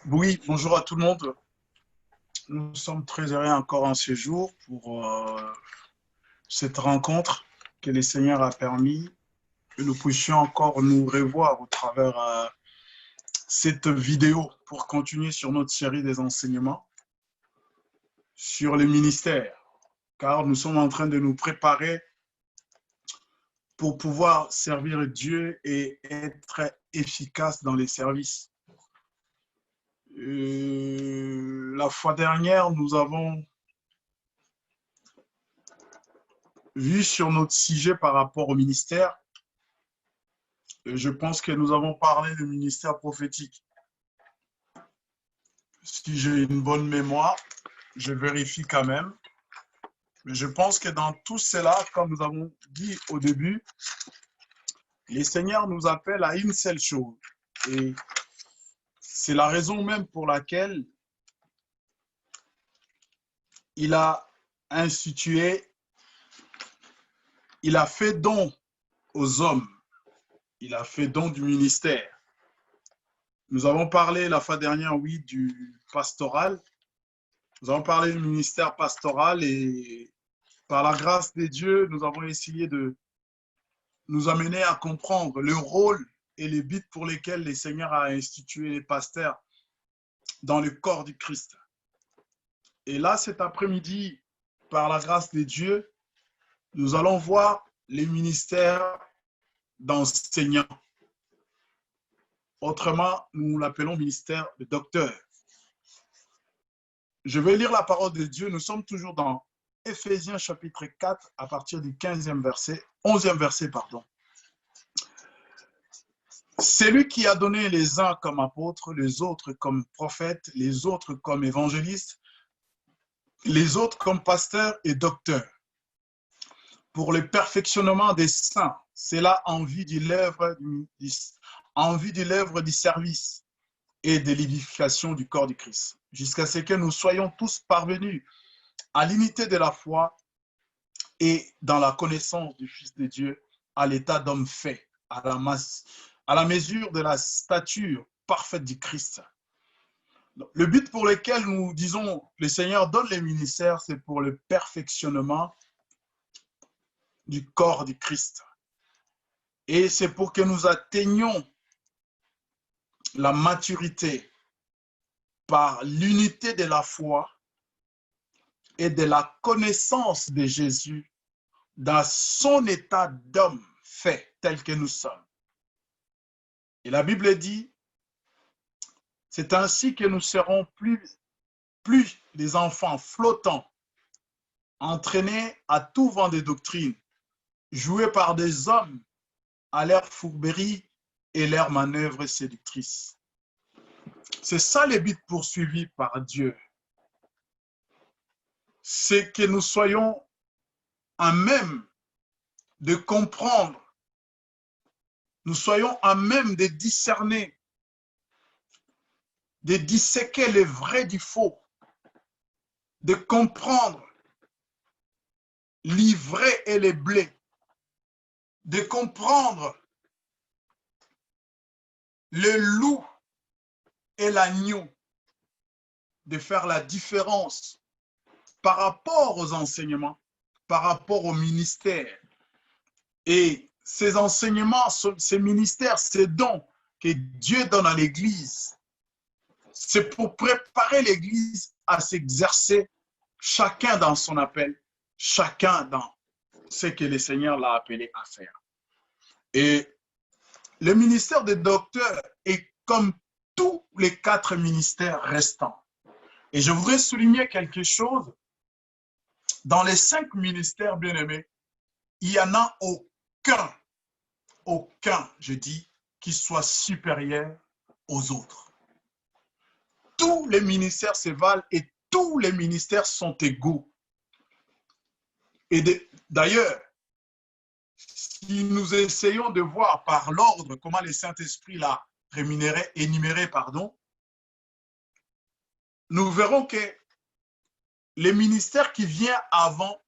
Oui, bonjour à tout le monde. Nous sommes très heureux encore en ce jour pour cette rencontre que le Seigneur a permis que nous puissions encore nous revoir au travers cette vidéo pour continuer sur notre série des enseignements sur les ministères, car nous sommes en train de nous préparer pour pouvoir servir Dieu et être efficace dans les services. La fois dernière, nous avons vu sur notre sujet par rapport au ministère. Je pense que nous avons parlé du ministère prophétique. Si j'ai une bonne mémoire, je vérifie quand même. Mais je pense que dans tout cela, comme nous avons dit au début, les seigneurs nous appellent à une seule chose. Et c'est la raison même pour laquelle il a institué, il a fait don aux hommes, il a fait don du ministère. Nous avons parlé la fois dernière, oui, du pastoral. Nous avons parlé du ministère pastoral et par la grâce de Dieu, nous avons essayé de nous amener à comprendre le rôle et les buts pour lesquels le Seigneur a institué les pasteurs dans le corps du Christ. Et là, cet après-midi, par la grâce de Dieu, nous allons voir les ministères d'enseignants. Autrement, nous l'appelons ministère de docteur. Je vais lire la parole de Dieu. Nous sommes toujours dans Éphésiens chapitre 4 à partir du 15e verset, 11e verset, pardon. C'est lui qui a donné les uns comme apôtres, les autres comme prophètes, les autres comme évangélistes, les autres comme pasteurs et docteurs, pour le perfectionnement des saints. C'est là en vue de l'œuvre du service et de l'édification du corps du Christ, jusqu'à ce que nous soyons tous parvenus à l'unité de la foi et dans la connaissance du Fils de Dieu, à l'état d'homme fait, à la mesure de la stature parfaite du Christ. Le but pour lequel nous disons le Seigneur donne les ministères, c'est pour le perfectionnement du corps du Christ. Et c'est pour que nous atteignions la maturité par l'unité de la foi et de la connaissance de Jésus dans son état d'homme fait tel que nous sommes. Et la Bible dit, c'est ainsi que nous serons plus des enfants flottants, entraînés à tout vent de doctrine, joués par des hommes à leur fourberie et leurs manœuvres séductrices. C'est ça le but poursuivi par Dieu. C'est que nous soyons à même de comprendre, nous soyons à même de discerner, de disséquer le vrai du faux, de comprendre l'ivraie et les blés, de comprendre le loup et l'agneau, de faire la différence par rapport aux enseignements, par rapport au ministère. Et ces enseignements, ces ministères, ces dons que Dieu donne à l'Église, c'est pour préparer l'Église à s'exercer, chacun dans son appel, chacun dans ce que le Seigneur l'a appelé à faire. Et le ministère de docteur est comme tous les 4 ministères restants. Et je voudrais souligner quelque chose. Dans les 5 ministères bien-aimés, il n'y en a aucun, je dis, qui soit supérieur aux autres. Tous les ministères se valent et tous les ministères sont égaux. Et d'ailleurs, si nous essayons de voir par l'ordre comment le Saint-Esprit l'a énuméré, nous verrons que les ministères qui viennent avant,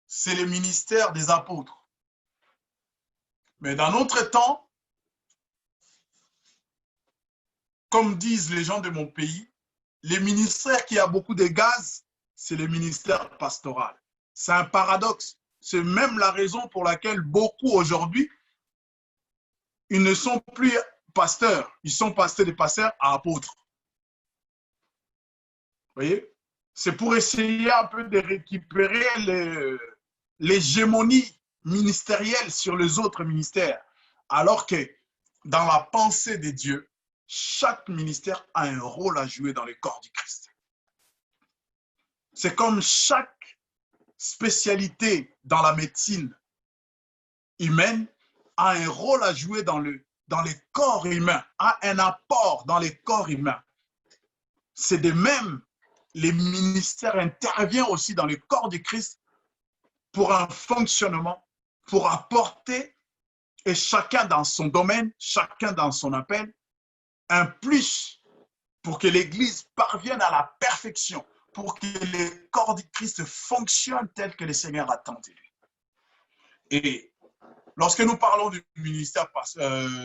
c'est le ministère des apôtres. Mais dans notre temps, comme disent les gens de mon pays, les ministères qui a beaucoup de gaz, c'est le ministère pastoral. C'est un paradoxe. C'est même la raison pour laquelle beaucoup aujourd'hui, ils ne sont plus pasteurs. Ils sont passés de pasteurs à apôtres. Vous voyez? C'est pour essayer un peu de récupérer l'hégémonie ministérielle sur les autres ministères. Alors que dans la pensée de Dieu, chaque ministère a un rôle à jouer dans le corps du Christ. C'est comme chaque spécialité dans la médecine humaine a un rôle à jouer dans les corps humains, a un apport dans les corps humains. C'est de même, les ministères interviennent aussi dans le corps du Christ pour un fonctionnement, pour apporter, et chacun dans son domaine, chacun dans son appel, un plus pour que l'Église parvienne à la perfection, pour que le corps du Christ fonctionne tel que le Seigneur attend de lui. Et lorsque nous parlons du ministère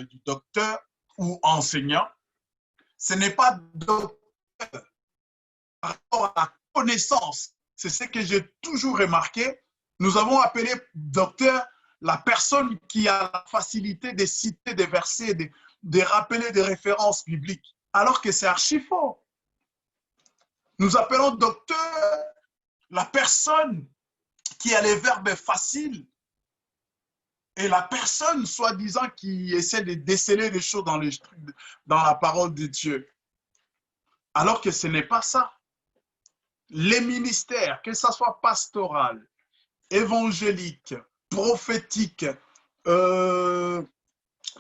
du docteur ou enseignant, ce n'est pas docteur par rapport à la connaissance. C'est ce que j'ai toujours remarqué. Nous avons appelé docteur la personne qui a la facilité de citer des versets, de rappeler des références bibliques, alors que c'est archi faux. Nous appelons docteur la personne qui a les verbes faciles et la personne, soi-disant, qui essaie de déceler des choses dans la parole de Dieu. Alors que ce n'est pas ça. Les ministères, que ce soit pastoral, évangélique, prophétique,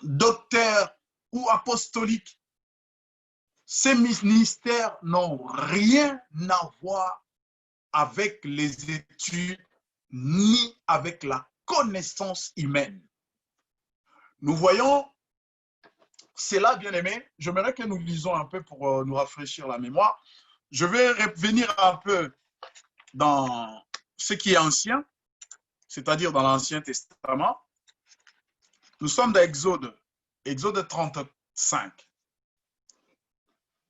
docteur ou apostolique, ces ministères n'ont rien à voir avec les études ni avec la connaissance humaine. Nous voyons, c'est là, bien aimé, j'aimerais que nous lisons un peu pour nous rafraîchir la mémoire. Je vais revenir un peu dans ce qui est ancien, c'est-à-dire dans l'Ancien Testament. Nous sommes dans Exode 35,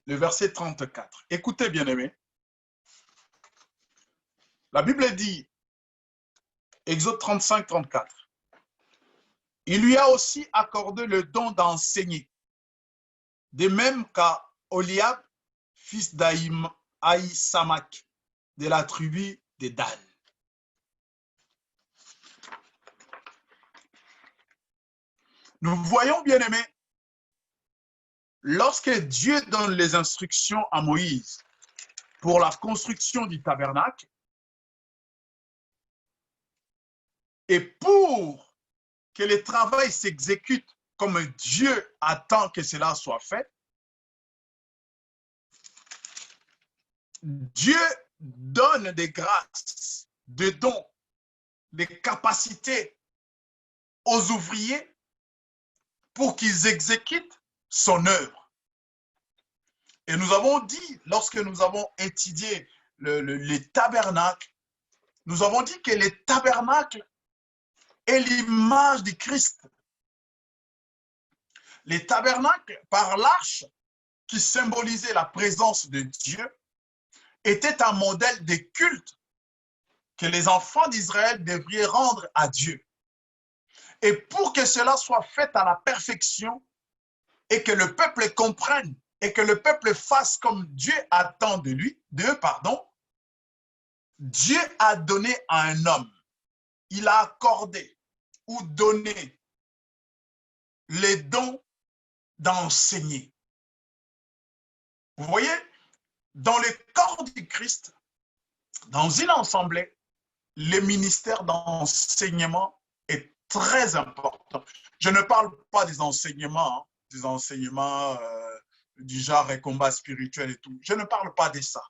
le verset 34. Écoutez, bien aimé. La Bible dit, Exode 35, 34, il lui a aussi accordé le don d'enseigner, de même qu'à Oliab, fils d'Aïsamak, de la tribu de Dan. Nous voyons, bien aimé, lorsque Dieu donne les instructions à Moïse pour la construction du tabernacle, et pour que le travail s'exécute comme Dieu attend que cela soit fait, Dieu donne des grâces, des dons, des capacités aux ouvriers pour qu'ils exécutent son œuvre. Et nous avons dit, lorsque nous avons étudié les tabernacles, nous avons dit que les tabernacles est l'image du Christ. Les tabernacles, par l'arche qui symbolisait la présence de Dieu, était un modèle de culte que les enfants d'Israël devraient rendre à Dieu. Et pour que cela soit fait à la perfection et que le peuple comprenne et que le peuple fasse comme Dieu attend d'eux, Dieu a donné à un homme, il a accordé ou donné les dons d'enseigner. Vous voyez, dans le corps du Christ, dans une assemblée, le ministère d'enseignement est très important. Je ne parle pas des enseignements du genre combat spirituel et tout. Je ne parle pas de ça.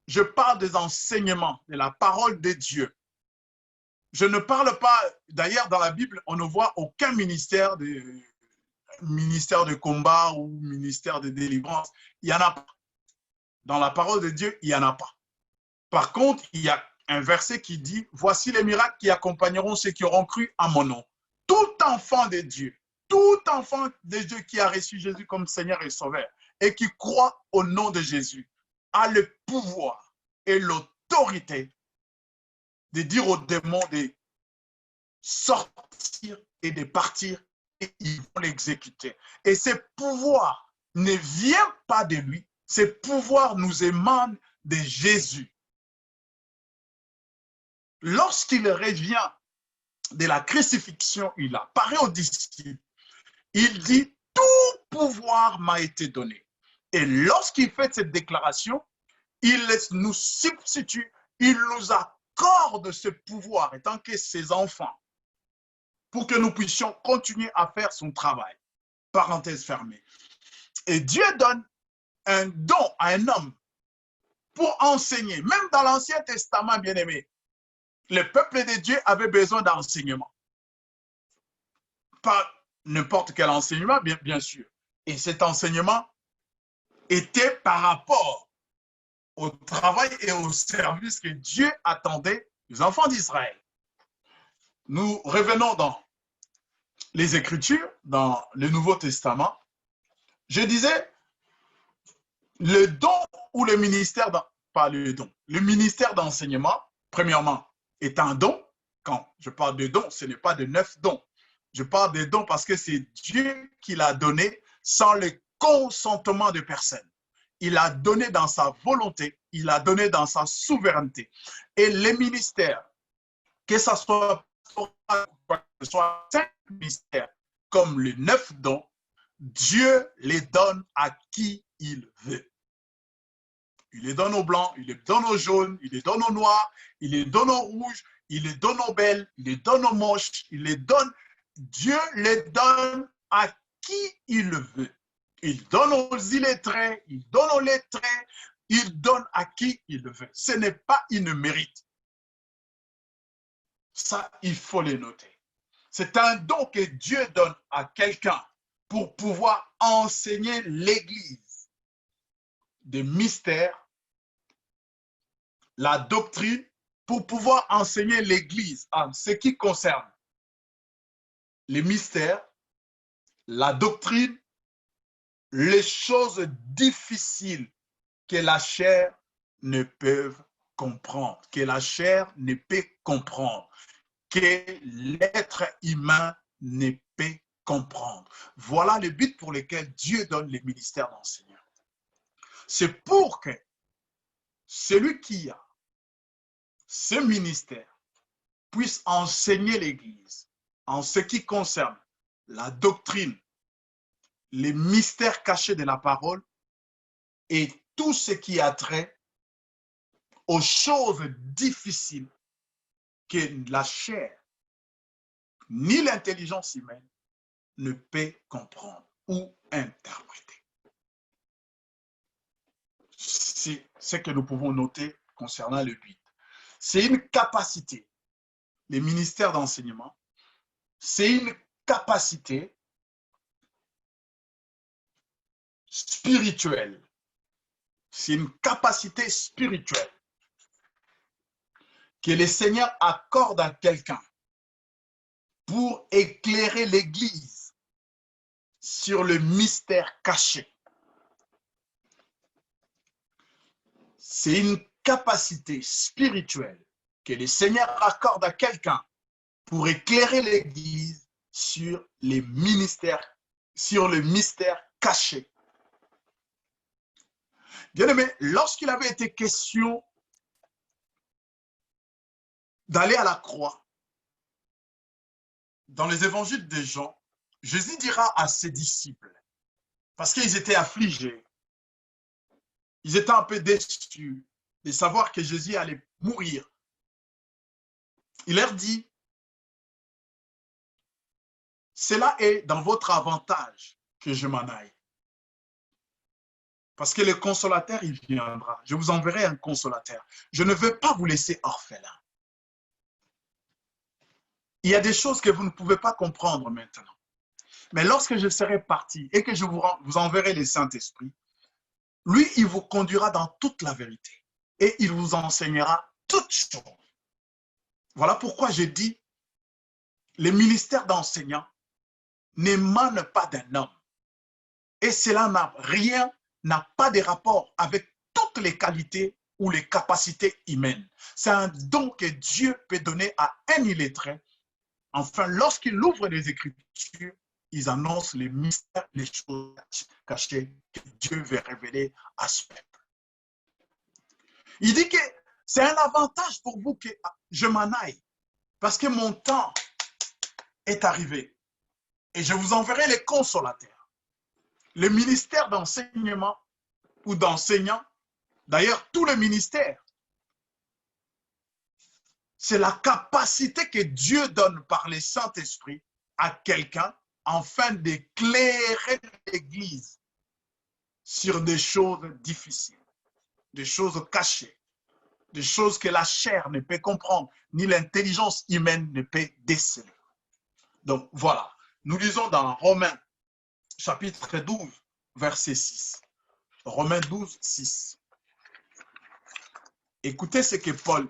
Je parle des enseignements, de la parole de Dieu. Je ne parle pas, d'ailleurs dans la Bible, on ne voit aucun ministère de combat ou ministère de délivrance. Il n'y en a pas. Dans la parole de Dieu, il n'y en a pas. Par contre, il y a un verset qui dit « Voici les miracles qui accompagneront ceux qui auront cru à mon nom. » Tout enfant de Dieu qui a reçu Jésus comme Seigneur et Sauveur, et qui croit au nom de Jésus a le pouvoir et l'autorité de dire aux démons de sortir et de partir et ils vont l'exécuter. Et ce pouvoir ne vient pas de lui, ce pouvoir nous émane de Jésus. Lorsqu'il revient de la crucifixion, il apparaît aux disciples. Il dit, tout pouvoir m'a été donné. Et lorsqu'il fait cette déclaration, il nous substitue, il nous accorde ce pouvoir étant que ses enfants pour que nous puissions continuer à faire son travail. Parenthèse fermée. Et Dieu donne un don à un homme pour enseigner. Même dans l'Ancien Testament, bien-aimé, le peuple de Dieu avait besoin d'enseignement. Pas n'importe quel enseignement, bien sûr. Et cet enseignement était par rapport au travail et au service que Dieu attendait des enfants d'Israël. Nous revenons dans les Écritures, dans le Nouveau Testament. Je disais, le don ou le ministère, pas le don, le ministère d'enseignement, premièrement, est un don. Quand je parle de don, ce n'est pas de 9 dons. Je parle de dons parce que c'est Dieu qui l'a donné sans le consentement de personne. Il a donné dans sa volonté, il a donné dans sa souveraineté. Et les ministères, que ce soit 5 ministères comme les 9 dons, Dieu les donne à qui il veut. Il les donne aux blancs, il les donne aux jaunes, il les donne aux noirs, il les donne aux rouges, il les donne aux belles, il les donne aux moches, il les donne. Dieu les donne à qui il veut. Il donne aux illettrés, il donne aux lettrés, il donne à qui il veut. Ce n'est pas une mérite. Ça, il faut le noter. C'est un don que Dieu donne à quelqu'un pour pouvoir enseigner l'Église des mystères, la doctrine, pour pouvoir enseigner l'Église en ce qui concerne les mystères, la doctrine, les choses difficiles que la chair ne peut comprendre, que la chair ne peut comprendre, que l'être humain ne peut comprendre. Voilà le but pour lequel Dieu donne les ministères d'enseignants. C'est pour que celui qui a ce ministère puisse enseigner l'Église en ce qui concerne la doctrine, les mystères cachés de la parole et tout ce qui a trait aux choses difficiles que la chair ni l'intelligence humaine ne peut comprendre ou interpréter. C'est ce que nous pouvons noter concernant le but. C'est une capacité, les ministères d'enseignement, c'est une capacité spirituelle. C'est une capacité spirituelle que le Seigneur accorde à quelqu'un pour éclairer l'Église sur le mystère caché. C'est une capacité spirituelle que le Seigneur accorde à quelqu'un pour éclairer l'Église sur les ministères, sur le mystère caché. Bien-aimé, lorsqu'il avait été question d'aller à la croix, dans les évangiles de Jean, Jésus dira à ses disciples, parce qu'ils étaient affligés, ils étaient un peu déçus de savoir que Jésus allait mourir. Il leur dit, cela est dans votre avantage que je m'en aille. Parce que le consolateur, il viendra. Je vous enverrai un consolateur. Je ne veux pas vous laisser orphelin. Il y a des choses que vous ne pouvez pas comprendre maintenant. Mais lorsque je serai parti et que je vous enverrai le Saint-Esprit, lui, il vous conduira dans toute la vérité et il vous enseignera toutes choses. Voilà pourquoi je dis, les ministères d'enseignants n'émanent pas d'un homme. Et cela n'a rien n'a pas de rapport avec toutes les qualités ou les capacités humaines. C'est un don que Dieu peut donner à un illettré. Enfin, lorsqu'il ouvre les Écritures, ils annoncent les mystères, les choses cachées que Dieu veut révéler à ce peuple. Il dit que c'est un avantage pour vous que je m'en aille, parce que mon temps est arrivé. Et je vous enverrai les consolateurs. Le ministère d'enseignement ou d'enseignant, d'ailleurs, tout le ministère, c'est la capacité que Dieu donne par le Saint-Esprit à quelqu'un afin d'éclairer l'Église sur des choses difficiles, des choses cachées, des choses que la chair ne peut comprendre, ni l'intelligence humaine ne peut déceler. Donc voilà, nous lisons dans Romains chapitre 12, verset 6. Romains 12, 6. Écoutez ce que Paul,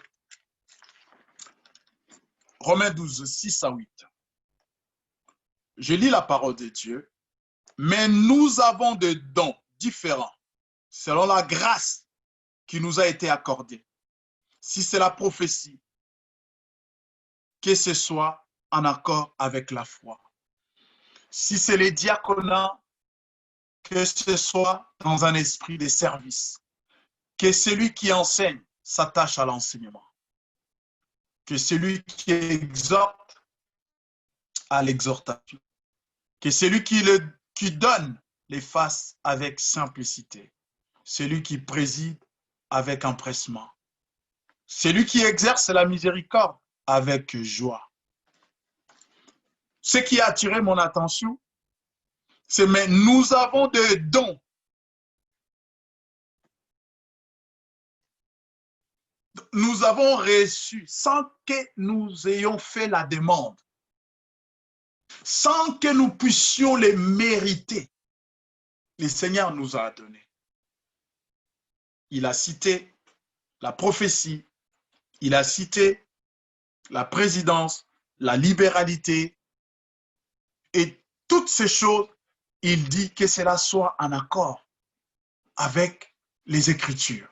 Romains 12, 6 à 8. Je lis la parole de Dieu. Mais nous avons des dons différents selon la grâce qui nous a été accordée. Si c'est la prophétie, que ce soit en accord avec la foi. Si c'est les diaconats, que ce soit dans un esprit de service. Que celui qui enseigne s'attache à l'enseignement. Que celui qui exhorte à l'exhortation. Que celui qui donne les fasse avec simplicité. Celui qui préside avec empressement. Celui qui exerce la miséricorde avec joie. Ce qui a attiré mon attention, c'est mais nous avons des dons. Nous avons reçu sans que nous ayons fait la demande, sans que nous puissions les mériter. Le Seigneur nous a donné. Il a cité la prophétie, il a cité la présidence, la libéralité et toutes ces choses, il dit que cela soit en accord avec les Écritures.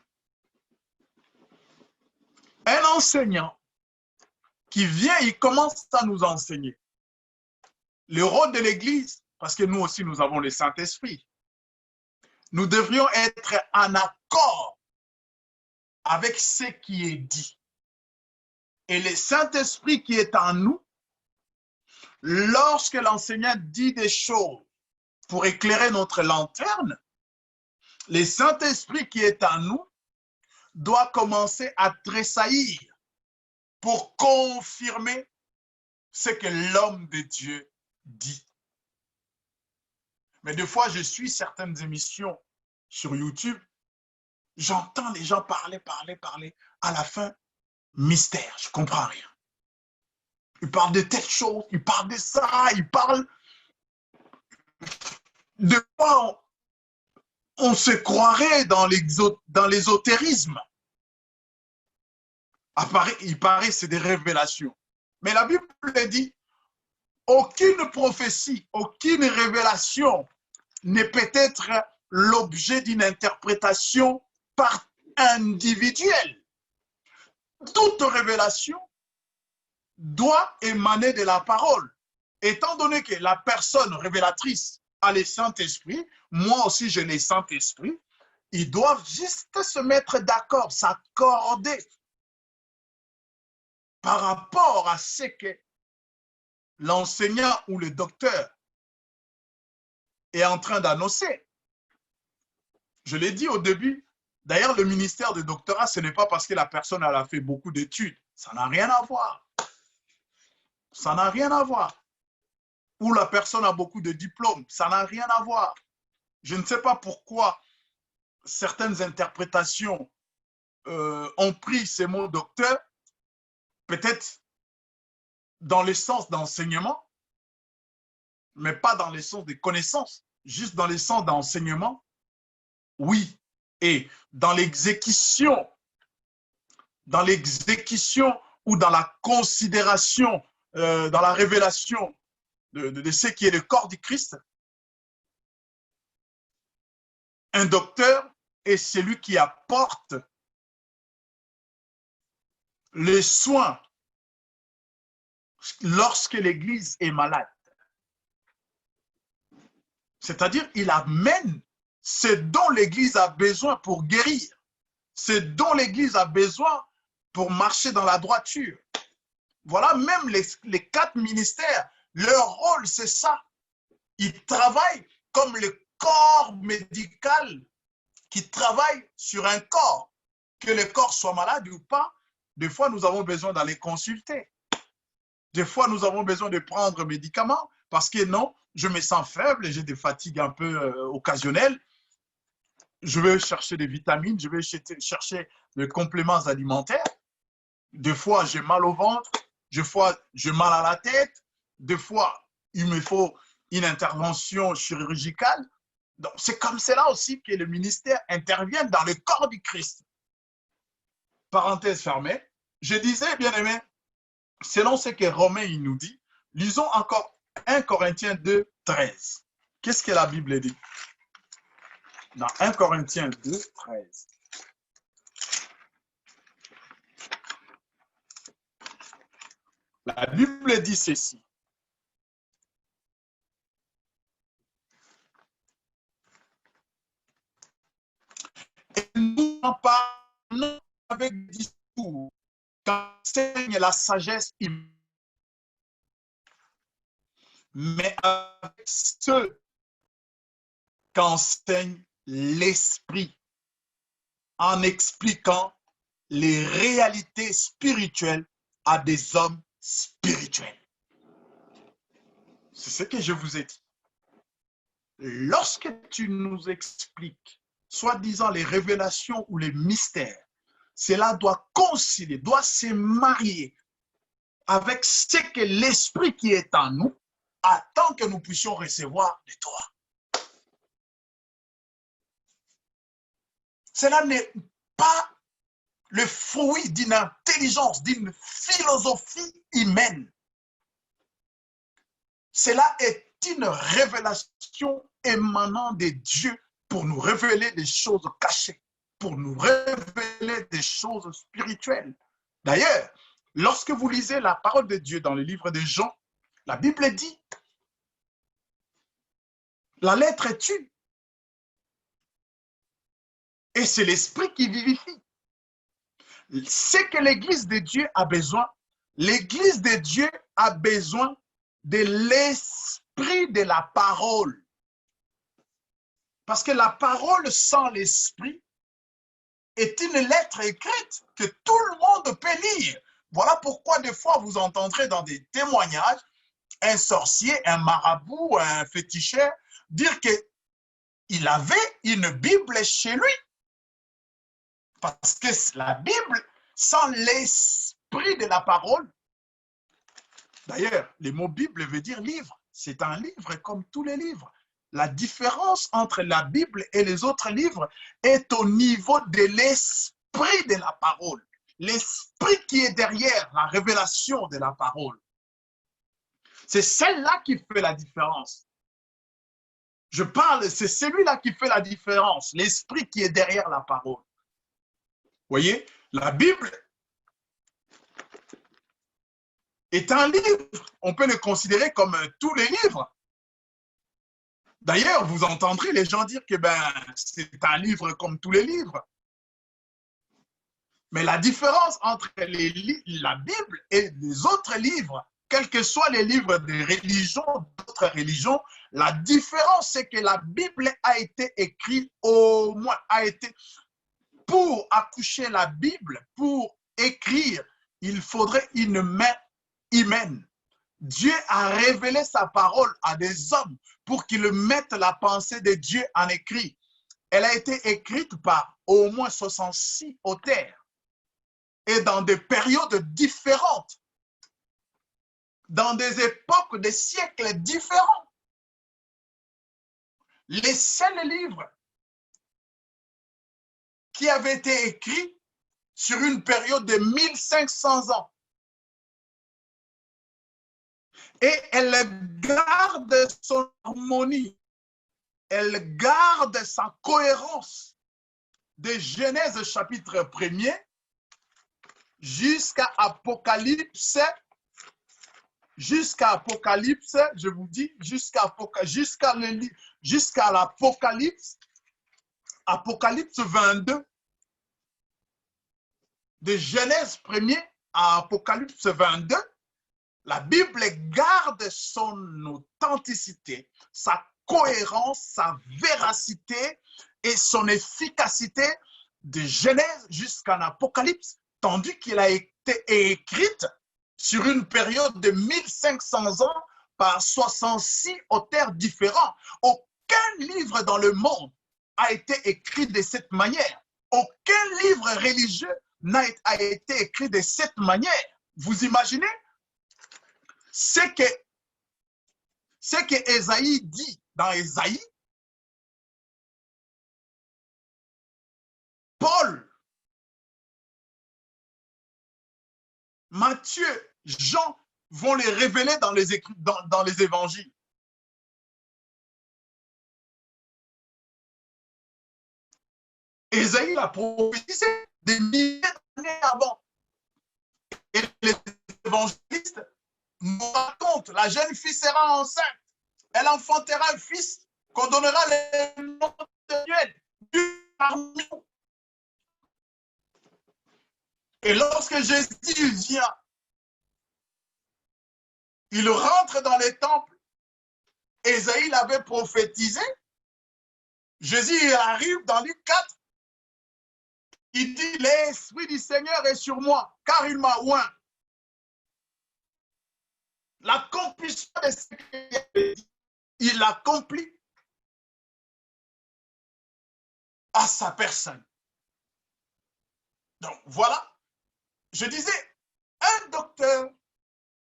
Un enseignant qui vient, il commence à nous enseigner. Le rôle de l'Église, parce que nous aussi, nous avons le Saint-Esprit, nous devrions être en accord avec ce qui est dit. Et le Saint-Esprit qui est en nous, lorsque l'enseignant dit des choses pour éclairer notre lanterne, le Saint-Esprit qui est en nous doit commencer à tressaillir pour confirmer ce que l'homme de Dieu dit. Mais des fois, je suis certaines émissions sur YouTube, j'entends les gens parler. À la fin, mystère, je ne comprends rien. Ils parlent de telle chose, ils parlent de ça, ils parlent de quoi on se croirait dans l'ésotérisme. Il paraît c'est des révélations. Mais la Bible dit, aucune prophétie, aucune révélation ne peut être l'objet d'une interprétation par individuelle. Toute révélation doit émaner de la parole. Étant donné que la personne révélatrice a le Saint-Esprit, moi aussi j'ai le Saint-Esprit, ils doivent juste se mettre d'accord, s'accorder par rapport à ce que l'enseignant ou le docteur est en train d'annoncer. Je l'ai dit au début, d'ailleurs le ministère de doctorat, ce n'est pas parce que la personne a fait beaucoup d'études, ça n'a rien à voir. Ça n'a rien à voir. Ou la personne a beaucoup de diplômes, ça n'a rien à voir. Je ne sais pas pourquoi certaines interprétations ont pris ces mots docteur, peut-être dans le sens d'enseignement, mais pas dans le sens de connaissance, juste dans le sens d'enseignement, oui. Et dans l'exécution ou dans la considération, dans la révélation de ce qui est le corps du Christ, Un docteur est celui qui apporte les soins lorsque l'Église est malade. C'est-à-dire, il amène ce dont l'Église a besoin pour guérir, ce dont l'Église a besoin pour marcher dans la droiture. Voilà, même les 4 ministères, leur rôle, c'est ça. Ils travaillent comme le corps médical qui travaille sur un corps. Que le corps soit malade ou pas, des fois, nous avons besoin d'aller consulter. Des fois, nous avons besoin de prendre médicaments parce que non, je me sens faible, j'ai des fatigues un peu occasionnelles. Je vais chercher des vitamines, je vais chercher des compléments alimentaires. Des fois, j'ai mal au ventre, des fois, j'ai mal à la tête, des fois, il me faut une intervention chirurgicale. C'est comme cela aussi que le ministère intervient dans le corps du Christ. Parenthèse fermée. Je disais, bien aimé, selon ce que Romain il nous dit, lisons encore 1 Corinthiens 2, 13. Qu'est-ce que la Bible dit? Dans 1 Corinthiens 2, 13. La Bible dit ceci. Et nous en parlons avec discours qu'enseigne la sagesse humaine, mais avec ceux qu'enseigne l'esprit, en expliquant les réalités spirituelles à des hommes spirituels. C'est ce que je vous ai dit. Lorsque tu nous expliques, soi-disant les révélations ou les mystères, cela doit concilier, doit se marier avec ce que l'esprit qui est en nous attend que nous puissions recevoir de toi. Cela n'est pas le fruit d'une intelligence, d'une philosophie humaine. Cela est une révélation émanant de Dieu pour nous révéler des choses cachées, pour nous révéler des choses spirituelles. D'ailleurs, lorsque vous lisez la parole de Dieu dans le livre de Jean, la Bible dit, la lettre est une. Et c'est l'esprit qui vivifie. C'est que l'Église de Dieu a besoin. L'Église de Dieu a besoin de l'esprit de la parole. Parce que la parole sans l'esprit est une lettre écrite que tout le monde peut lire. Voilà pourquoi des fois vous entendrez dans des témoignages un sorcier, un marabout, un féticheur dire qu'il avait une Bible chez lui. Parce que la Bible, sans l'esprit de la parole, d'ailleurs, le mot Bible veut dire livre. C'est un livre comme tous les livres. La différence entre la Bible et les autres livres est au niveau de l'esprit de la parole. L'esprit qui est derrière la révélation de la parole. C'est celle-là qui fait la différence. Je parle, c'est celui-là qui fait la différence. L'esprit qui est derrière la parole. Voyez, la Bible est un livre. On peut le considérer comme tous les livres. D'ailleurs, vous entendrez les gens dire que c'est un livre comme tous les livres. Mais la différence entre la Bible et les autres livres, quels que soient les livres de religion, d'autres religions, la différence, c'est que la Bible a été écrite, au moins a été... Pour accoucher la Bible, pour écrire, il faudrait une main humaine. Dieu a révélé sa parole à des hommes pour qu'ils mettent la pensée de Dieu en écrit. Elle a été écrite par au moins 66 auteurs et dans des périodes différentes, dans des époques, des siècles différents. Les seuls livres qui avait été écrit sur une période de 1500 ans. Et elle garde son harmonie. elle garde sa cohérence de Genèse chapitre 1er jusqu'à Apocalypse, je vous dis, jusqu'à l'Apocalypse, Apocalypse 22, de Genèse 1er à Apocalypse 22, la Bible garde son authenticité, sa cohérence, sa véracité et son efficacité de Genèse jusqu'en Apocalypse, tandis qu'il a été écrite sur une période de 1500 ans par 66 auteurs différents. Aucun livre dans le monde a été écrit de cette manière. Aucun livre religieux n'a été écrit de cette manière. Vous imaginez ce que Ésaïe dit dans Ésaïe? Paul, Matthieu, Jean vont les révéler dans les évangiles. Ésaïe l'a prophétisé des milliers d'années avant. Et les évangélistes nous racontent, la jeune fille sera enceinte, elle enfantera un fils qu'on donnera le nom de Dieu. Et lorsque Jésus vient, il rentre dans les temples. Ésaïe l'avait prophétisé. Jésus arrive dans Luc 4. Il dit, l'Esprit du Seigneur est sur moi, car il m'a oint. L'accomplissement de ce qu'il avait dit, il l'accomplit à sa personne. Donc voilà, je disais, un docteur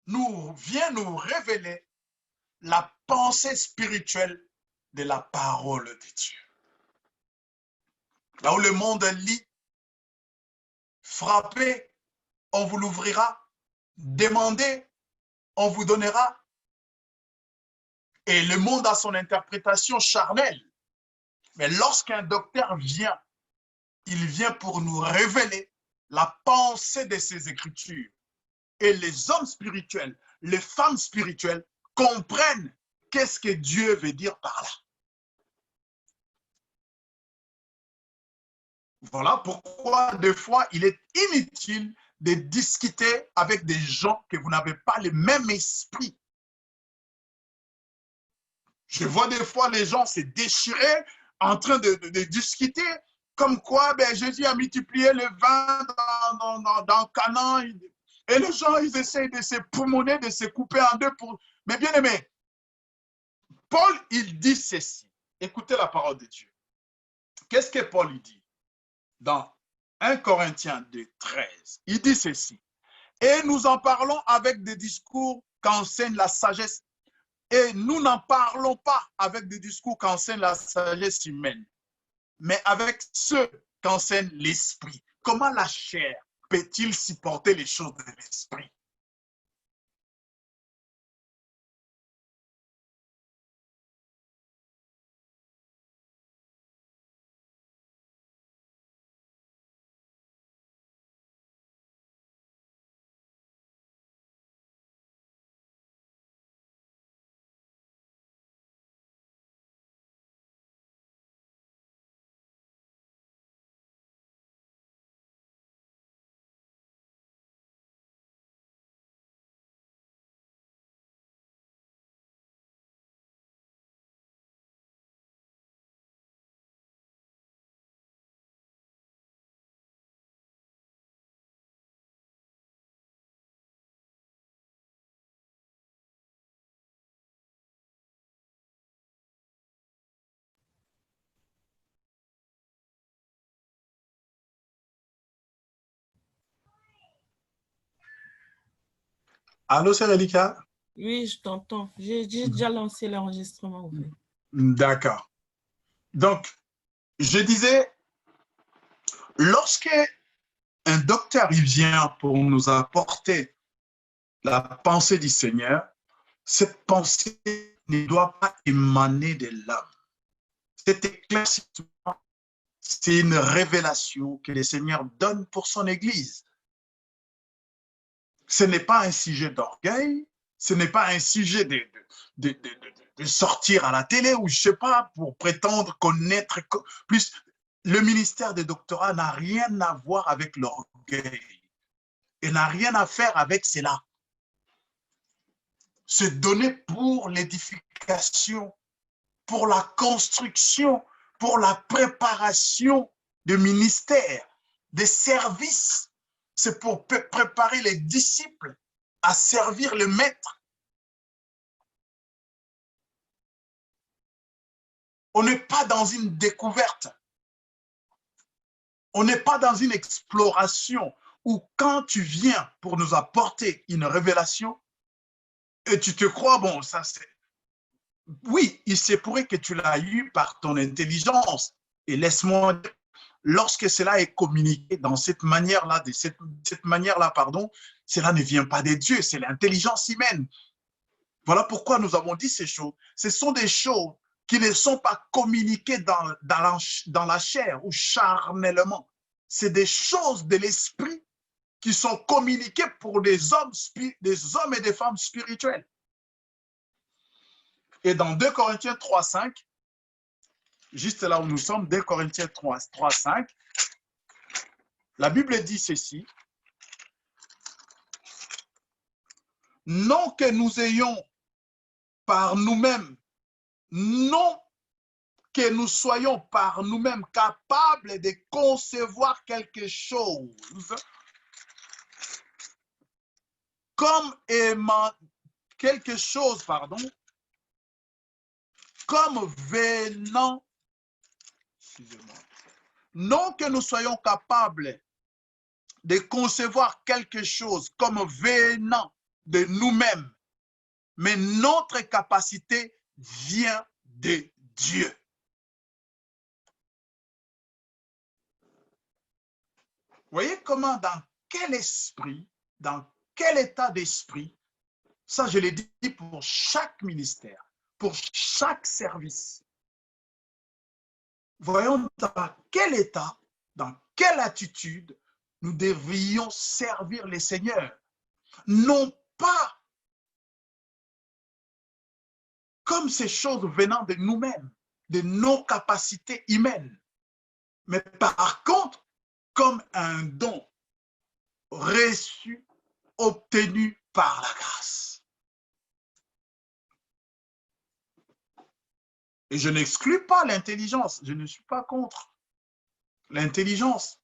vient nous révéler la pensée spirituelle de la parole de Dieu. Là où le monde lit, frappez, on vous l'ouvrira, demandez, on vous donnera. Et le monde a son interprétation charnelle. Mais lorsqu'un docteur vient, il vient pour nous révéler la pensée de ces Écritures. Et les hommes spirituels, les femmes spirituelles comprennent qu'est-ce que Dieu veut dire par là. Voilà pourquoi des fois il est inutile de discuter avec des gens que vous n'avez pas le même esprit. Je vois des fois les gens se déchirer en train de discuter comme quoi Jésus a multiplié le vin dans Canaan et les gens ils essayent de se poumonner, de se couper en deux. Mais bien aimé, Paul il dit ceci. Écoutez la parole de Dieu. Qu'est-ce que Paul dit? Dans 1 Corinthiens 2, 13, il dit ceci. Et nous en parlons avec des discours qu'enseigne la sagesse. Et nous n'en parlons pas avec des discours qu'enseigne la sagesse humaine, mais avec ceux qu'enseigne l'esprit. Comment la chair peut-il supporter les choses de l'esprit? Allô, c'est Relika? Oui, je t'entends. J'ai déjà lancé l'enregistrement. D'accord. Donc, je disais, lorsque un docteur il vient pour nous apporter la pensée du Seigneur, cette pensée ne doit pas émaner de l'homme. cet éclaircissement, c'est une révélation que le Seigneur donne pour son Église. Ce n'est pas un sujet d'orgueil, ce n'est pas un sujet de sortir à la télé ou je ne sais pas, pour prétendre connaître plus. Le ministère des doctorats n'a rien à voir avec l'orgueil et n'a rien à faire avec cela. Se donner pour l'édification, pour la construction, pour la préparation de ministères, des services. C'est pour préparer les disciples à servir le maître. On n'est pas dans une découverte. On n'est pas dans une exploration où quand tu viens pour nous apporter une révélation et tu te crois, bon, ça c'est... Oui, il se pourrait que tu l'as eu par ton intelligence. Et laisse-moi dire, lorsque cela est communiqué dans cette manière-là, pardon, cela ne vient pas de Dieu, c'est l'intelligence humaine. Voilà pourquoi nous avons dit ces choses. Ce sont des choses qui ne sont pas communiquées dans la chair ou charnellement. C'est des choses de l'esprit qui sont communiquées pour des hommes et des femmes spirituels. Et dans 2 Corinthiens 3,5, juste là où nous sommes, 2 Corinthiens 3,5, la Bible dit ceci. Non que nous ayons par nous-mêmes, non que nous soyons par nous-mêmes capables de concevoir quelque chose comme venant, non que nous soyons capables de concevoir quelque chose comme venant de nous-mêmes, mais notre capacité vient de Dieu. Voyez comment, dans quel esprit, dans quel état d'esprit, ça je l'ai dit pour chaque ministère, pour chaque service. Voyons dans quel état, dans quelle attitude nous devrions servir les seigneurs. Non pas comme ces choses venant de nous-mêmes, de nos capacités humaines, mais par contre, comme un don reçu, obtenu par la grâce. Et je n'exclus pas l'intelligence, je ne suis pas contre l'intelligence,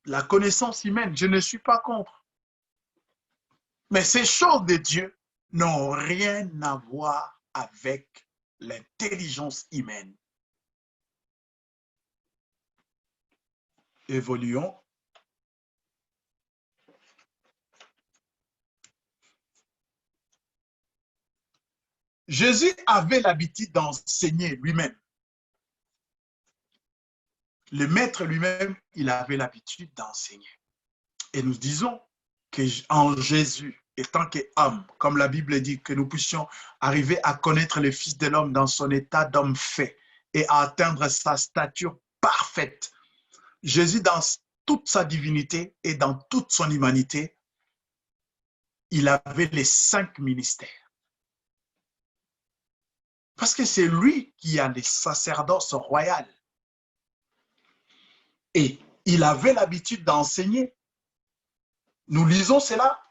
la connaissance humaine, je ne suis pas contre. Mais ces choses de Dieu n'ont rien à voir avec l'intelligence humaine. Évoluons. Jésus avait l'habitude d'enseigner lui-même. Le maître lui-même, il avait l'habitude d'enseigner. Et nous disons qu'en Jésus, étant qu'homme, comme la Bible dit, que nous puissions arriver à connaître le Fils de l'homme dans son état d'homme fait et à atteindre sa stature parfaite. Jésus, dans toute sa divinité et dans toute son humanité, il avait les 5 ministères. Parce que c'est lui qui a les sacerdoces royales. Et il avait l'habitude d'enseigner. Nous lisons cela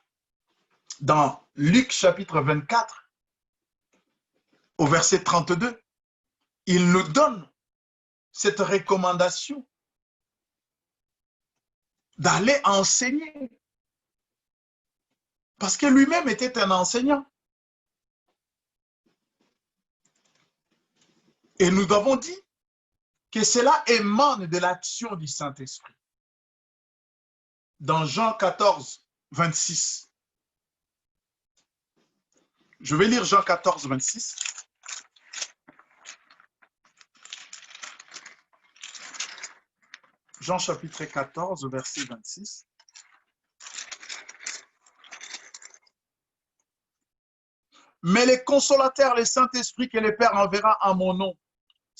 dans Luc chapitre 24, au verset 32. Il nous donne cette recommandation d'aller enseigner. Parce que lui-même était un enseignant. Et nous avons dit que cela émane de l'action du Saint-Esprit. Dans Jean 14, 26. Je vais lire Jean 14, 26. Jean chapitre 14, verset 26. Mais les consolateurs, le Saint-Esprit que le Père enverra en mon nom,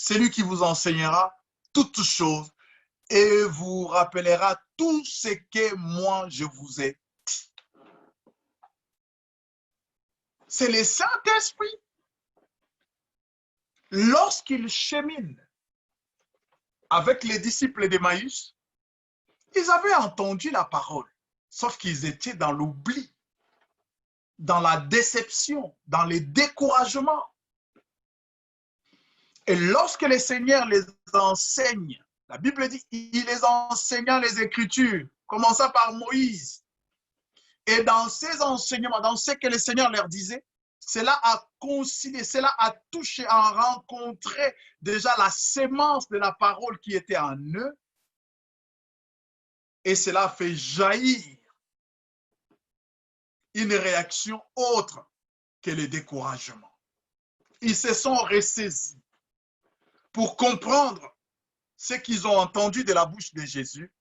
c'est lui qui vous enseignera toutes choses et vous rappellera tout ce que moi je vous ai dit. C'est le Saint-Esprit. Lorsqu'il chemine avec les disciples d'Emmaüs, ils avaient entendu la parole, sauf qu'ils étaient dans l'oubli, dans la déception, dans le découragement. Et lorsque le Seigneur les enseigne, la Bible dit, il les enseigna les Écritures, commençant par Moïse. Et dans ces enseignements, dans ce que le Seigneur leur disait, cela a concilié, cela a touché, a rencontré déjà la sémence de la parole qui était en eux. Et cela a fait jaillir une réaction autre que le découragement. Ils se sont ressaisis pour comprendre ce qu'ils ont entendu de la bouche de Jésus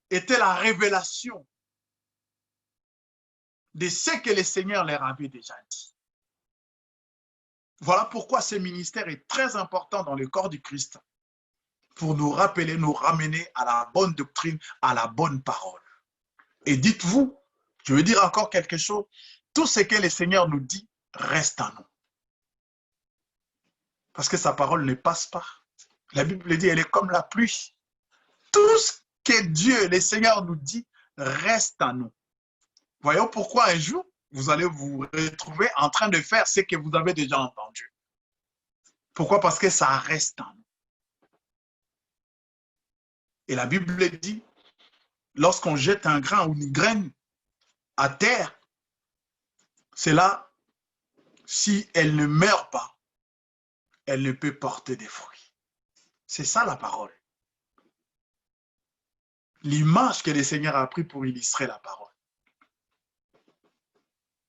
était la révélation de ce que le Seigneur leur avait déjà dit. Voilà pourquoi ce ministère est très important dans le corps du Christ, pour nous rappeler, nous ramener à la bonne doctrine, à la bonne parole. Et dites-vous, je veux dire encore quelque chose, tout ce que le Seigneur nous dit reste en nous. Parce que sa parole ne passe pas. La Bible dit, elle est comme la pluie. Tout ce que Dieu, le Seigneur nous dit, reste en nous. Voyons pourquoi un jour, vous allez vous retrouver en train de faire ce que vous avez déjà entendu. Pourquoi? Parce que ça reste en nous. Et la Bible dit, lorsqu'on jette un grain ou une graine à terre, c'est là, si elle ne meurt pas, elle ne peut porter des fruits. C'est ça la parole. L'image que le Seigneur a pris pour illustrer la parole.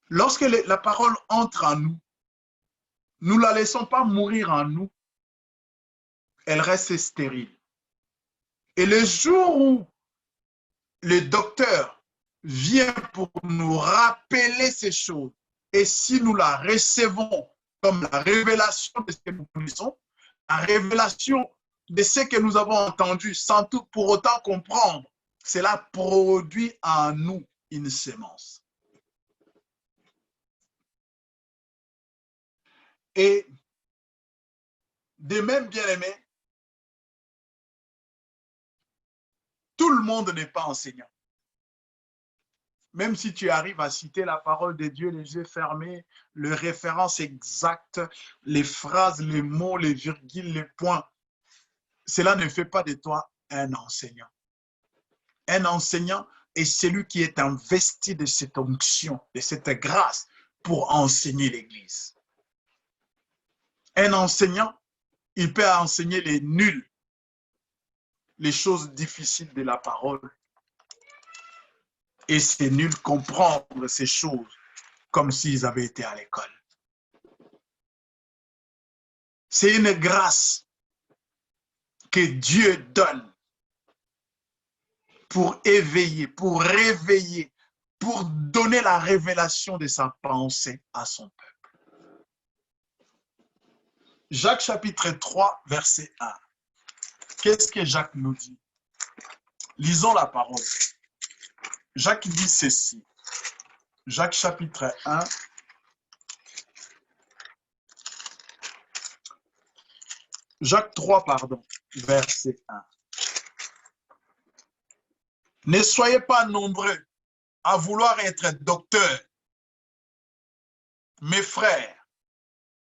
Lorsque la parole entre en nous, nous ne la laissons pas mourir en nous, elle reste stérile. Et le jour où le docteur vient pour nous rappeler ces choses, et si nous la recevons comme la révélation de ce que nous connaissons, la révélation de ce que nous avons entendu, sans tout pour autant comprendre, cela produit en nous une sémence. Et de même, bien-aimés, tout le monde n'est pas enseignant. Même si tu arrives à citer la parole de Dieu, les yeux fermés, les références exactes, les phrases, les mots, les virgules, les points, cela ne fait pas de toi un enseignant. Un enseignant est celui qui est investi de cette onction, de cette grâce pour enseigner l'Église. Un enseignant, il peut enseigner les nuls, les choses difficiles de la parole. Et ces nuls comprendre ces choses comme s'ils avaient été à l'école. C'est une grâce que Dieu donne pour éveiller, pour réveiller, pour donner la révélation de sa pensée à son peuple. Jacques chapitre 3, verset 1. Qu'est-ce que Jacques nous dit? Lisons la parole. Jacques dit ceci. Jacques chapitre 1. Jacques 3, pardon, verset 1. Ne soyez pas nombreux à vouloir être docteurs, mes frères,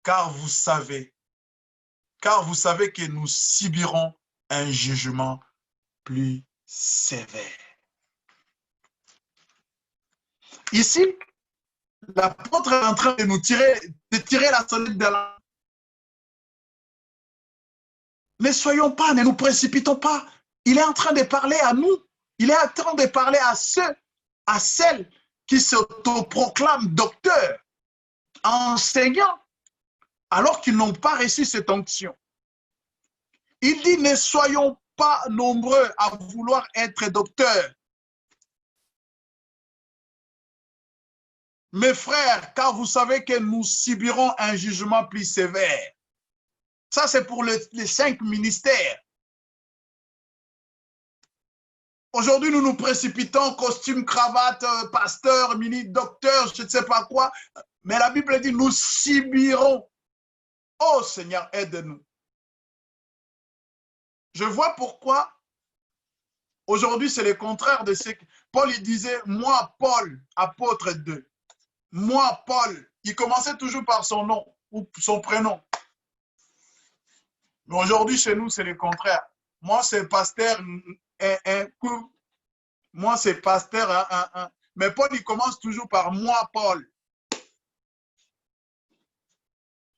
car vous savez que nous subirons un jugement plus sévère. Ici, l'apôtre est en train de nous tirer la sonnette d'alarme. Ne soyons pas, ne nous précipitons pas. Il est en train de parler à nous. Il est en train de parler à ceux, à celles qui s'autoproclament docteurs, enseignants, alors qu'ils n'ont pas reçu cette onction. Il dit, ne soyons pas nombreux à vouloir être docteurs. Mes frères, car vous savez que nous subirons un jugement plus sévère. Ça, c'est pour les 5 ministères. Aujourd'hui, nous nous précipitons, costume, cravate, pasteur, ministre, docteur, je ne sais pas quoi. Mais la Bible dit, nous subirons. Oh Seigneur, aide-nous. Je vois pourquoi aujourd'hui, c'est le contraire de ce que Paul il disait, moi, Paul, apôtre 2. Moi, Paul. Il commençait toujours par son nom ou son prénom. Mais aujourd'hui, chez nous, c'est le contraire. Moi, c'est pasteur moi, c'est pasteur Mais Paul, il commence toujours par moi, Paul.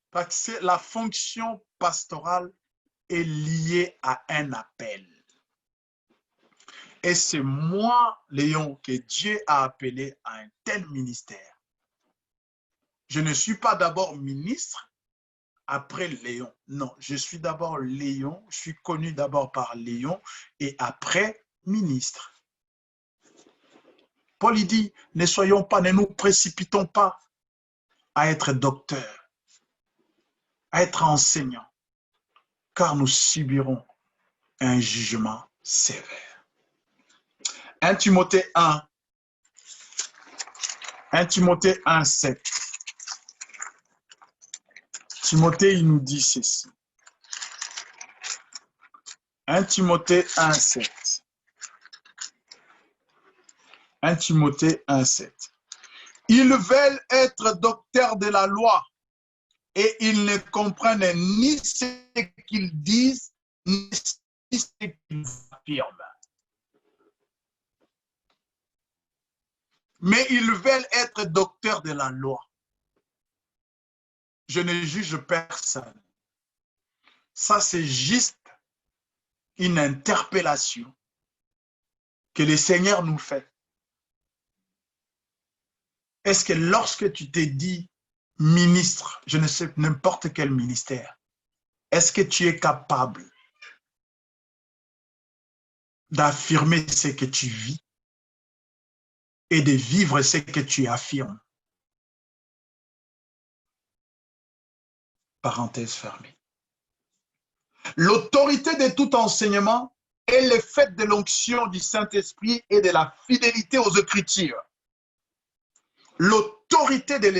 Parce que la fonction pastorale est liée à un appel. Et c'est moi, Léon, que Dieu a appelé à un tel ministère. Je ne suis pas d'abord ministre, après Léon. Non, je suis d'abord Léon, je suis connu d'abord par Léon et après ministre. Paul il dit, ne soyons pas, ne nous précipitons pas à être docteur, à être enseignant, car nous subirons un jugement sévère. 1 Timothée 1, 7. Timothée, il nous dit ceci. 1 Timothée 1, 7. 1 Timothée 1, 7. Ils veulent être docteurs de la loi et ils ne comprennent ni ce qu'ils disent, ni ce qu'ils affirment. Mais ils veulent être docteurs de la loi. Je ne juge personne. Ça, c'est juste une interpellation que le Seigneur nous fait. Est-ce que lorsque tu t'es dit ministre, je ne sais, n'importe quel ministère, est-ce que tu es capable d'affirmer ce que tu vis et de vivre ce que tu affirmes? Parenthèse fermée. L'autorité de tout enseignement est le fait de l'onction du Saint-Esprit et de la fidélité aux Écritures. L'autorité de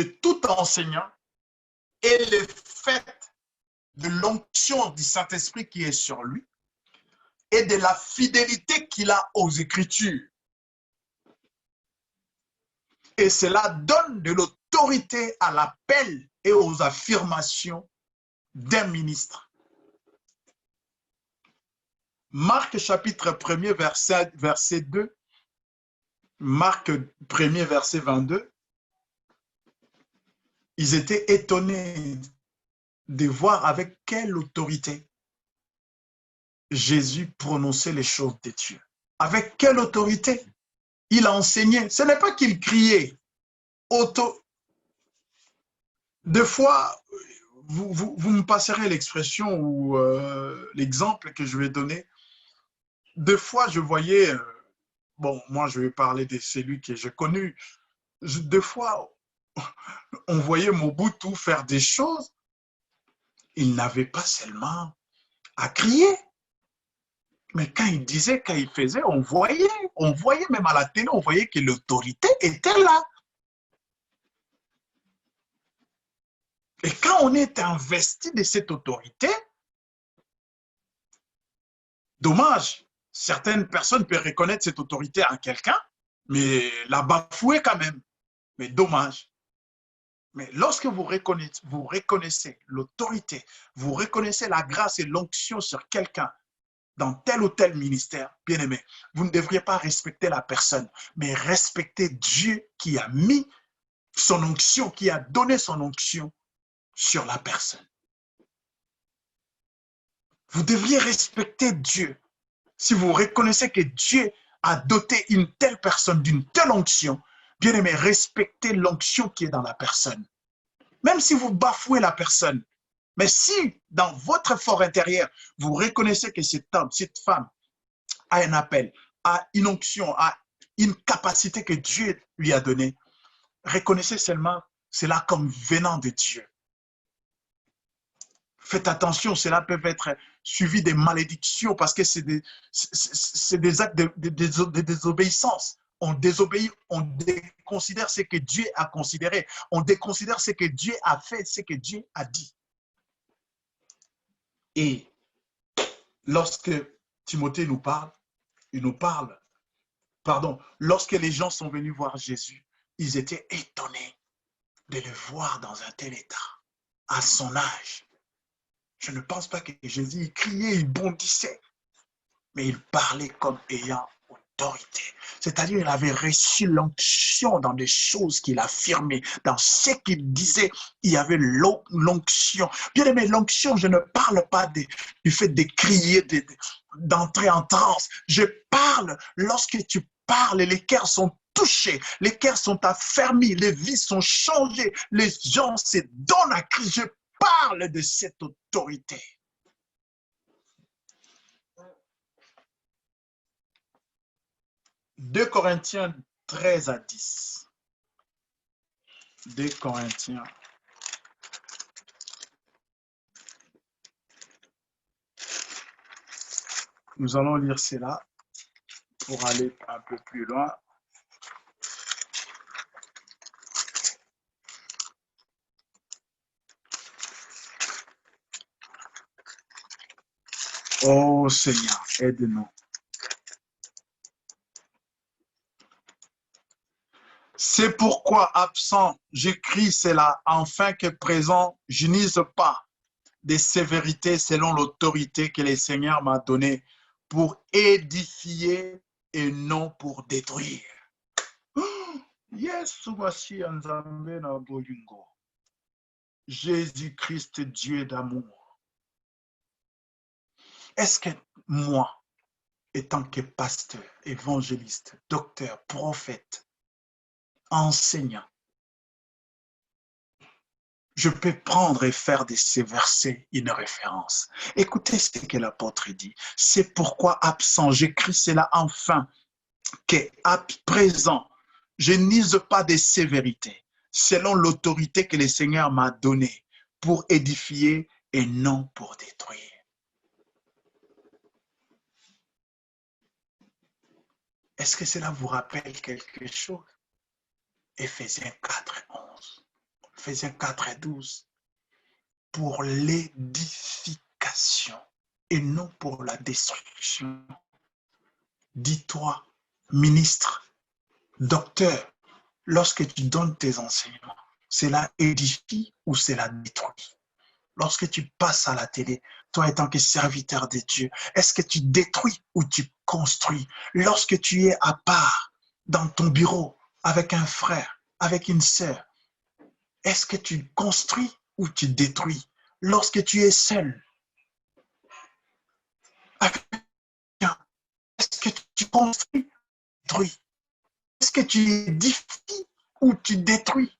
tout enseignant est le fait de l'onction du Saint-Esprit qui est sur lui et de la fidélité qu'il a aux Écritures. Et cela donne de l'autorité à l'appel et aux affirmations d'un ministre. Marc chapitre 1er, verset 2, Marc 1er, verset 22, ils étaient étonnés de voir avec quelle autorité Jésus prononçait les choses de Dieu. Avec quelle autorité il enseignait. Ce n'est pas qu'il criait. Des fois, vous me passerez l'expression ou l'exemple que je vais donner. Des fois, je voyais, bon, moi je vais parler de celui que j'ai connu. Des fois, on voyait Mobutu faire des choses. Il n'avait pas seulement à crier. Mais quand il disait, quand il faisait, on voyait même à la télé, on voyait que l'autorité était là. Et quand on est investi de cette autorité, dommage, certaines personnes peuvent reconnaître cette autorité en quelqu'un, mais la bafouer quand même. Mais dommage. Mais lorsque vous reconnaissez l'autorité, vous reconnaissez la grâce et l'onction sur quelqu'un, dans tel ou tel ministère, bien aimé, vous ne devriez pas respecter la personne, mais respecter Dieu qui a mis son onction, qui a donné son onction sur la personne. Vous devriez respecter Dieu. Si vous reconnaissez que Dieu a doté une telle personne d'une telle onction, bien aimé, respectez l'onction qui est dans la personne. Même si vous bafouez la personne, mais si dans votre fort intérieur, vous reconnaissez que cet homme, cette femme a un appel, a une onction, a une capacité que Dieu lui a donnée, reconnaissez seulement cela comme venant de Dieu. Faites attention, cela peut être suivi des malédictions parce que c'est des actes de désobéissance. On désobéit, on déconsidère ce que Dieu a considéré. On déconsidère ce que Dieu a fait, ce que Dieu a dit. Et lorsque Timothée nous parle, lorsque les gens sont venus voir Jésus, ils étaient étonnés de le voir dans un tel état, à son âge. Je ne pense pas que Jésus il criait, il bondissait, mais il parlait comme ayant autorité. C'est-à-dire qu'il avait reçu l'onction dans des choses qu'il affirmait, dans ce qu'il disait, il y avait l'onction. Bien aimé, l'onction, je ne parle pas du fait de crier, d'entrer en transe. Je parle lorsque tu parles, les cœurs sont touchés, les cœurs sont affermis, les vies sont changées, les gens se donnent à Christ. Je parle de cette autorité. « 2 Corinthiens 13 à 10. 2 Corinthiens. Nous allons lire cela pour aller un peu plus loin. Oh Seigneur, aide-nous. C'est pourquoi, absent, j'écris cela, afin que présent, je n'use pas des sévérités selon l'autorité que le Seigneur m'a donnée pour édifier et non pour détruire. Jésus-Christ, Dieu d'amour. Est-ce que moi, étant que pasteur, évangéliste, docteur, prophète, enseignant, je peux prendre et faire de ces versets une référence? Écoutez ce que l'apôtre dit. C'est pourquoi, absent, j'écris cela enfin, qu'à présent, je n'use pas de sévérité, selon l'autorité que le Seigneur m'a donnée, pour édifier et non pour détruire. Est-ce que cela vous rappelle quelque chose? Éphésiens 4, 11. Éphésiens 4 et 12. Pour l'édification et non pour la destruction. Dis-toi, ministre, docteur, lorsque tu donnes tes enseignements, cela édifie ou cela détruit? Lorsque tu passes à la télé, toi étant que serviteur de Dieu, est-ce que tu détruis ou tu construis? Lorsque tu es à part dans ton bureau avec un frère, avec une sœur, est-ce que tu construis ou tu détruis? Lorsque tu es seul, est-ce que tu construis ou tu détruis? Est-ce que tu édifies ou tu détruis?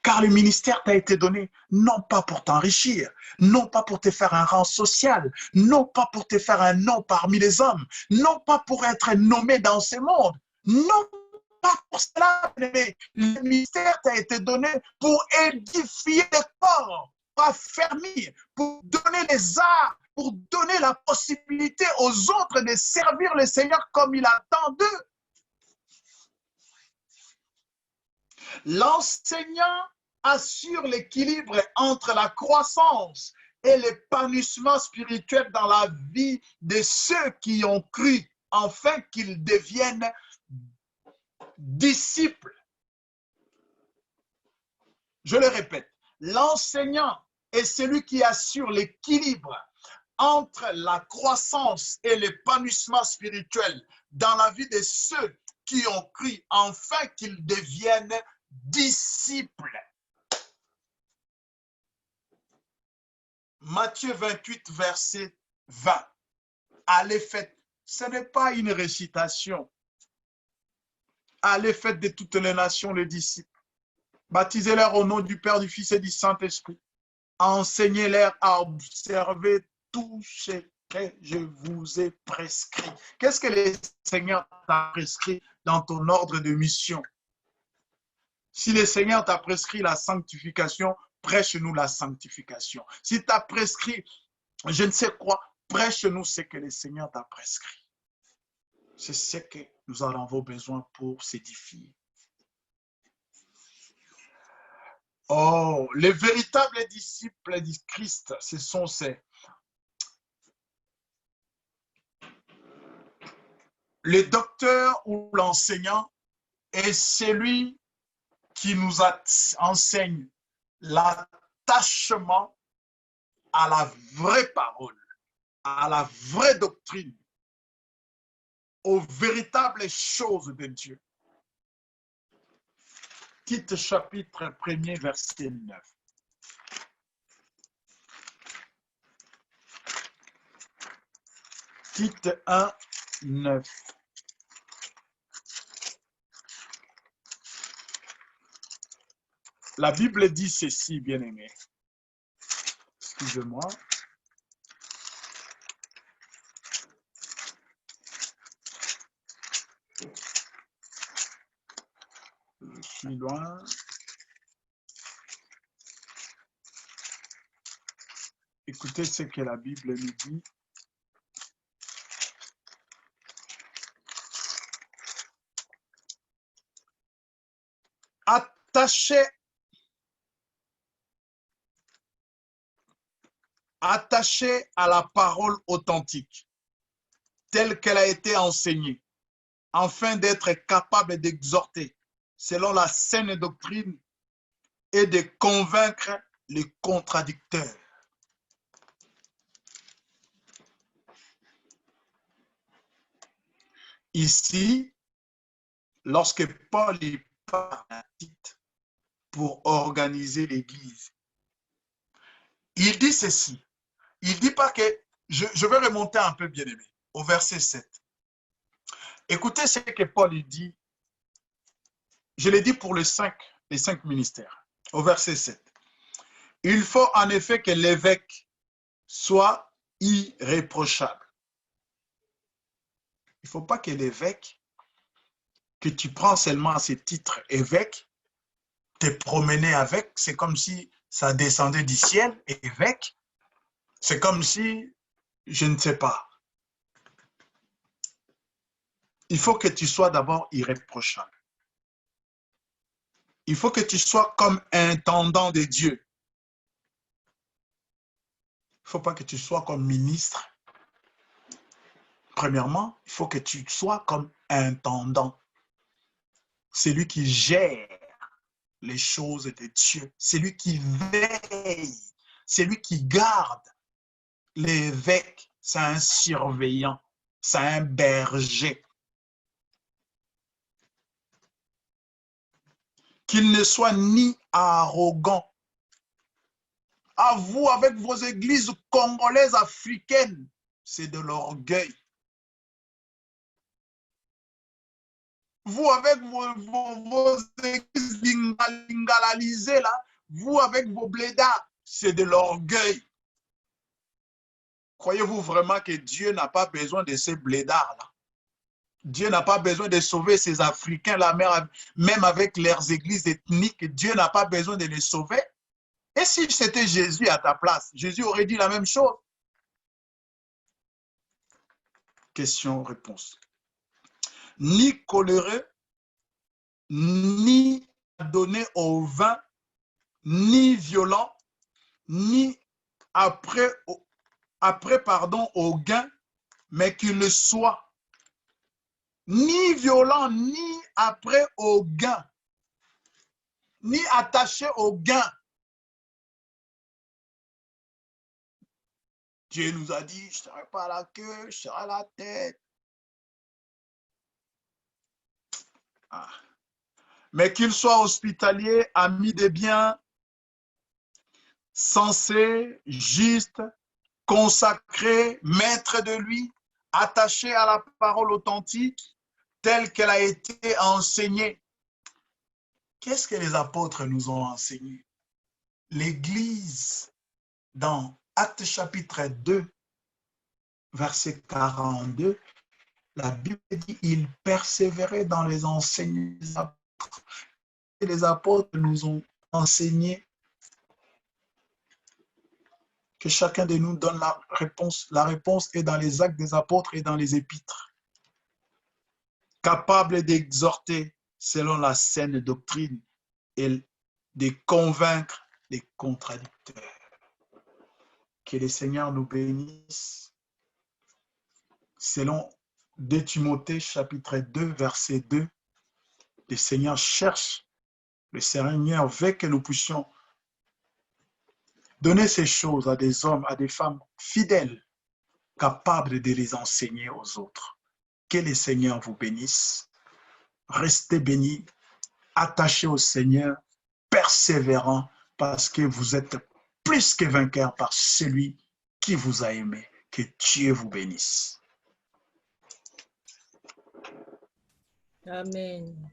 Car le ministère t'a été donné non pas pour t'enrichir, non pas pour te faire un rang social, non pas pour te faire un nom parmi les hommes, non pas pour être nommé dans ce monde, non pas pour cela, mais le ministère t'a été donné pour édifier le corps, pour affermir, pour donner les arts, pour donner la possibilité aux autres de servir le Seigneur comme il attend d'eux. L'enseignant assure l'équilibre entre la croissance et l'épanouissement spirituel dans la vie de ceux qui ont cru, afin qu'ils deviennent disciples. Je le répète, l'enseignant est celui qui assure l'équilibre entre la croissance et l'épanouissement spirituel dans la vie de ceux qui ont cru, afin qu'ils deviennent disciples. Matthieu 28, verset 20. Allez, faites. Ce n'est pas une récitation. Allez, faites de toutes les nations les disciples. Baptisez-les au nom du Père, du Fils et du Saint-Esprit. Enseignez-les à observer tout ce que je vous ai prescrit. Qu'est-ce que le Seigneur t'a prescrit dans ton ordre de mission? Si le Seigneur t'a prescrit la sanctification, prêche-nous la sanctification. Si tu as prescrit je ne sais quoi, prêche-nous ce que le Seigneur t'a prescrit. C'est ce que nous en avons besoin pour s'édifier. Oh, les véritables disciples du Christ, ce sont le docteur ou l'enseignant est celui qui nous enseigne l'attachement à la vraie parole, à la vraie doctrine, aux véritables choses de Dieu. Tite chapitre 1er, verset 9. Tite 1, 9. La Bible dit ceci, bien-aimé. Excusez-moi. Je suis loin. Écoutez ce que la Bible nous dit. Attaché à la parole authentique, telle qu'elle a été enseignée, afin d'être capable d'exhorter, selon la saine doctrine, et de convaincre les contradicteurs. Ici, lorsque Paul parle à Tite pour organiser l'Église, il dit ceci. Il ne dit pas que, je vais remonter un peu, bien-aimé, au verset 7. Écoutez ce que Paul dit. Je l'ai dit pour les cinq ministères, au verset 7. Il faut en effet que l'évêque soit irréprochable. Il ne faut pas que l'évêque, que tu prends seulement ce titre évêque, te promener avec, c'est comme si ça descendait du ciel, évêque. C'est comme si, je ne sais pas. Il faut que tu sois d'abord irréprochable. Il faut que tu sois comme intendant de Dieu. Il ne faut pas que tu sois comme ministre. Premièrement, il faut que tu sois comme intendant. C'est lui qui gère les choses de Dieu. C'est lui qui veille. C'est lui qui garde. L'évêque, c'est un surveillant. C'est un berger. Qu'il ne soit ni arrogant. À vous, avec vos églises congolaises, africaines, c'est de l'orgueil. Vous, avec vos églises lingalalisées, là, vous, avec vos blédards, c'est de l'orgueil. Croyez-vous vraiment que Dieu n'a pas besoin de ces blédards-là? Dieu n'a pas besoin de sauver ces Africains-là, même avec leurs églises ethniques. Dieu n'a pas besoin de les sauver. Et si c'était Jésus à ta place, Jésus aurait dit la même chose. Question-réponse. Ni coléreux, ni donné au vin, ni violent, ni après au gain, mais qu'il le soit. Ni violent, ni après au gain, ni attaché au gain. Dieu nous a dit, je ne serai pas à la queue, je serai à la tête. Ah. Mais qu'il soit hospitalier, ami des biens, sensé, juste, consacré, maître de lui, attaché à la parole authentique, telle qu'elle a été enseignée. Qu'est-ce que les apôtres nous ont enseigné? L'Église, dans Actes chapitre 2, verset 42, la Bible dit, il persévérait dans les enseignements des apôtres. les apôtres nous ont enseigné, que chacun de nous donne la réponse. La réponse est dans les actes des apôtres et dans les épîtres. Capable d'exhorter selon la saine doctrine et de convaincre les contradicteurs. Que le Seigneur nous bénisse. Selon 2 Timothée chapitre 2, verset 2, le Seigneur cherche, le Seigneur veut que nous puissions donner ces choses à des hommes, à des femmes fidèles, capables de les enseigner aux autres. Que le Seigneur vous bénisse. Restez bénis, attachés au Seigneur, persévérants, parce que vous êtes plus que vainqueurs par celui qui vous a aimé. Que Dieu vous bénisse. Amen.